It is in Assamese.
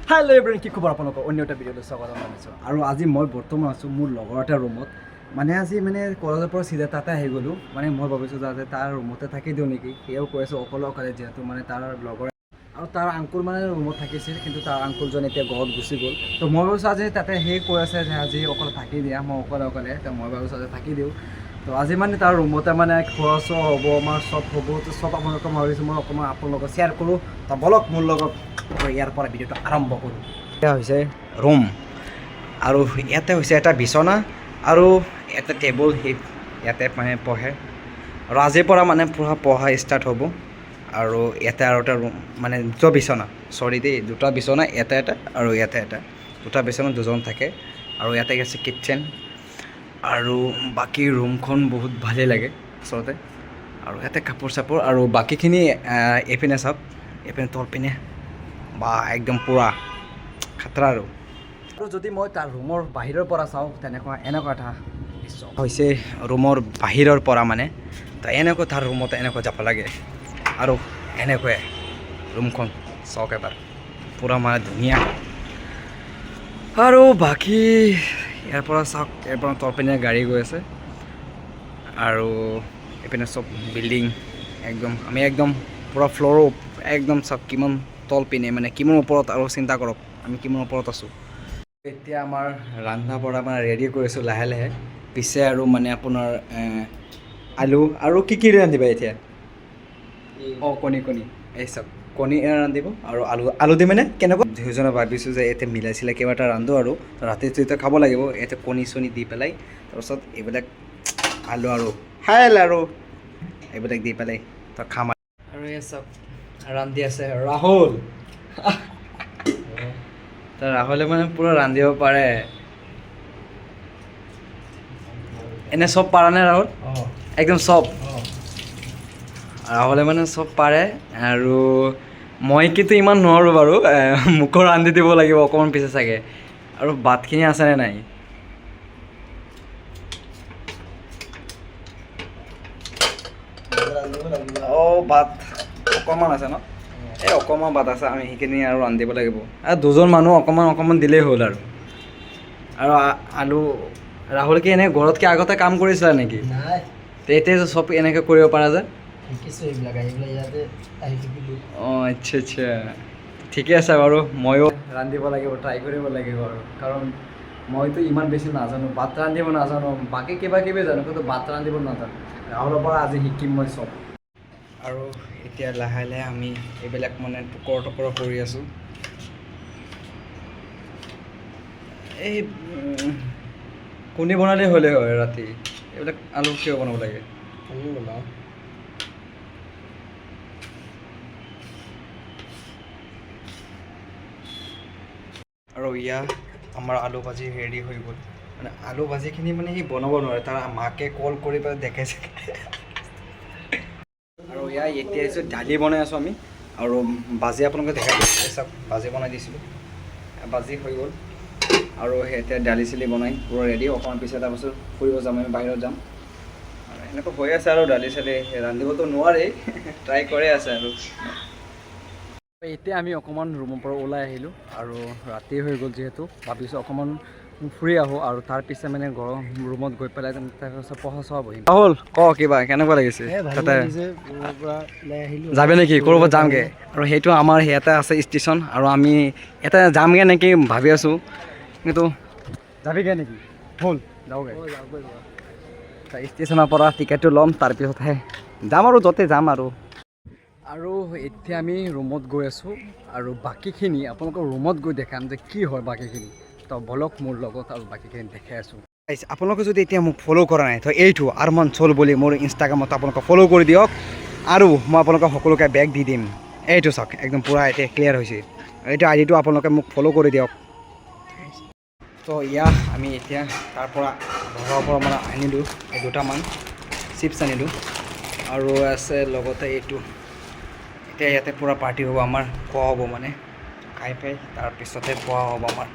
হেল্ল' এভৰিৱান, কি খবৰ আপোনালোকৰ? অন্য এটা ভিডিঅ'লৈ স্বাগতম জনাইছোঁ। আৰু আজি মই বৰ্তমান আছোঁ মোৰ লগৰ এটা ৰুমত। আজি কলেজৰ পৰা চিধা তাতে আহি গ'লোঁ। মই ভাবিছোঁ যাতে তাৰ ৰুমতে থাকি দিওঁ নেকি। সেয়াও কৈ আছোঁ অকলে যিহেতু তাৰ লগৰ আৰু তাৰ আংকুল ৰুমত থাকিছিল, কিন্তু তাৰ আংকুলজন এতিয়া ঘৰত গুচি গ'ল। তো মই ভাবিছোঁ আজি তাতে সেই কৈ আছে যে আজি অকলে থাকি দিয়া, মই অকলে তো মই ভাবিছোঁ আজি থাকি দিওঁ। তো আজি তাৰ ৰুমতে খোৱা চোৱা হ'ব, আমাৰ চব হ'ব। তো চব আপোনালোকক মই ভাবিছোঁ মই অকণমান আপোনালোকক শ্বেয়াৰ কৰোঁ। তো বলক মোৰ লগত ইয়াৰ পৰা ভিডিঅ'টো আৰম্ভ কৰোঁ। এতিয়া হৈছে ৰুম, আৰু ইয়াতে হৈছে এটা বিচনা আৰু এটা টেবুল। ইয়াতে পঢ়ে, আৰু আজিৰ পৰা পূৰা পঢ়া ষ্টাৰ্ট হ'ব। আৰু ইয়াতে আৰু এটা ৰুম দুটা বিচনা, দুটা বিচনা, এটা আৰু ইয়াতে এটা, দুটা বিচনা দুজন থাকে। আৰু ইয়াতে আছে কিটচেন, আৰু বাকী ৰুমখন বহুত ভালেই লাগে আচলতে। আৰু ইয়াতে কাপোৰ চাপোৰ, আৰু বাকীখিনি এইপিনে চাওক, এইপিনে তলপিনে বা একদম পূৰা খাতৰা। আৰু যদি মই তাৰ ৰুমৰ বাহিৰৰ পৰা চাওঁ এনেকুৱা এটা দৃশ্য হৈছে। ৰুমৰ বাহিৰৰ পৰা তো এনেকুৱা তাৰ ৰুমত এনেকুৱা যাব লাগে। আৰু এনেকুৱাই ৰুমখন চাওক এবাৰ, পূৰা ধুনীয়া। আৰু বাকী ইয়াৰ পৰা চাওক, ইয়াৰ পৰা তলপিনে গাড়ী গৈ আছে, আৰু এইপিনে চব বিল্ডিং আমি একদম পূৰা ফ্ল'ৰো একদম চাওক কিমান তলপিনে কিমান ওপৰত। আৰু চিন্তা কৰক আমি কিমান ওপৰত আছোঁ। এতিয়া আমাৰ ৰন্ধা বঢ়া ৰেডি কৰিছোঁ লাহে লাহে। পিছে আৰু আপোনাৰ আলু আৰু কি ৰান্ধিবা এতিয়া? কণী এই চব কণী ৰান্ধিব, আৰু আলু দি কেনেকুৱা দুয়োজনে ভাবিছোঁ যে এতিয়া মিলাই চিলাই কিবা এটা ৰান্ধো। আৰু ৰাতিটো এতিয়া খাব লাগিব। ইয়াতে কণী চণী দি পেলাই, তাৰপিছত এইবিলাক আলু আৰু এইবিলাক দি পেলাই তো খাম। আৰু এই চব ৰান্ধি আছে ৰাহুল। ৰাহুলে পূৰা ৰান্ধিব পাৰে। এনে চব পাৰা নে ৰাহুল? একদম চব ৰাহুলে চব পাৰে। আৰু মই কিন্তু ইমান নোৱাৰোঁ বাৰু, মোকো ৰান্ধি দিব লাগিব অকণমান পিছে চাগে। আৰু ভাতখিনি আছেনে নাই? ভাত অকণমান আছে ন? এই অকণমান ভাত আছে, আমি সেইখিনি আৰু ৰান্ধিব লাগিব। আৰু দুজন মানুহ অকণমান দিলেই হ'ল। আৰু আলু ৰাহুল কি এনে ঘৰতকৈ আগতে কাম কৰিছিলা নেকি? এতিয়া চব এনেকৈ কৰিব পৰা যায়। আচ্ছা, ঠিকে আছে বাৰু। ময়ো ৰান্ধিব লাগিব, ট্ৰাই কৰিব লাগিব। আৰু কাৰণ মইতো ইমান বেছি নাজানো, ভাত ৰান্ধিব নাজানো, বাকী কিবা কিবি জানো, কিন্তু ভাত ৰান্ধিব নাজানো। ৰাহুলৰ পৰা আজি শিকিম মই চব। আৰু এতিয়া লাহে লাহে আমি এইবিলাক টুকুৰ কৰি আছোঁ। এই কণী বনালেই হ'লে হয় ৰাতি, এইবিলাক আলু কিয় বনাব লাগে? আৰু আমাৰ আলু ভাজি ৰেডি হৈ গ'ল। আলু ভাজিখিনি সি বনাব নোৱাৰে, তাৰ মাকে কল কৰি পেলাই দেখাইছে। আৰু এতিয়া দালি বনাই আছোঁ আমি, আৰু ভাজি আপোনালোকে দেখাই চাওক, ভাজি বনাই দিছিলোঁ, ভাজি হৈ গ'ল। আৰু এতিয়া দালি চালি বনাই পূৰা ৰেডি। অকণমান পিছত তাৰপাছত ফুৰিব যাম, আমি বাহিৰত যাম। আৰু এনেকুৱা হৈ আছে। আৰু দালি চালি ৰান্ধিবতো নোৱাৰেই, ট্ৰাই কৰি আছে। আৰু এতিয়া আমি অকণমান ৰুমৰ পৰা ওলাই আহিলোঁ, আৰু ৰাতি হৈ গ'ল যিহেতু ভাবিছোঁ অকণমান ফুৰি আহোঁ। আৰু তাৰপিছত গৰম ৰুমত গৈ পেলাই তাৰপিছত পঢ়া চহা বহিম। ৰাহুল কিবা কেনেকুৱা লাগিছে তাতে? যাবি নেকি? ক'ৰবাত যামগৈ। আৰু সেইটো আমাৰ ইয়াতে আছে ষ্টেচন, আৰু আমি ইয়াতে যামগৈ নেকি ভাবি আছোঁ। কিন্তু যাবিগৈ নেকি? হ'ল যাওঁগৈ। ষ্টেচনৰ পৰা টিকেটটো ল'ম, তাৰপিছতহে যাম। আৰু য'তে যাম। আৰু এতিয়া আমি ৰুমত গৈ আছোঁ, আৰু বাকীখিনি আপোনালোকৰ ৰুমত গৈ দেখাম যে কি হয় বাকীখিনি। তো বলক মোৰ লগত, আৰু বাকীখিনি দেখাই আছোঁ। আপোনালোকে যদি এতিয়া মোক ফ'ল' কৰা নাই, তো এইটো আৰমান চল বুলি মোৰ ইনষ্টাগ্ৰামত আপোনালোকে ফ'ল' কৰি দিয়ক। আৰু মই আপোনালোকক সকলোকে বেগ দি দিম। এইটো চাওক, একদম পূৰা এতিয়া ক্লিয়াৰ হৈছে। এইটো আইডিটো আপোনালোকে মোক ফ'ল' কৰি দিয়ক। তো আমি এতিয়া তাৰ পৰা ঘৰৰ পৰা আনিলোঁ দুটামান চিপছ আনিলোঁ, আৰু আছে লগতে এইটো। এতিয়া ইয়াতে পূৰা পাৰ্টি হ'ব আমাৰ, খোৱা হ'ব খাই তাৰপিছতে খোৱা হ'ব আমাৰ।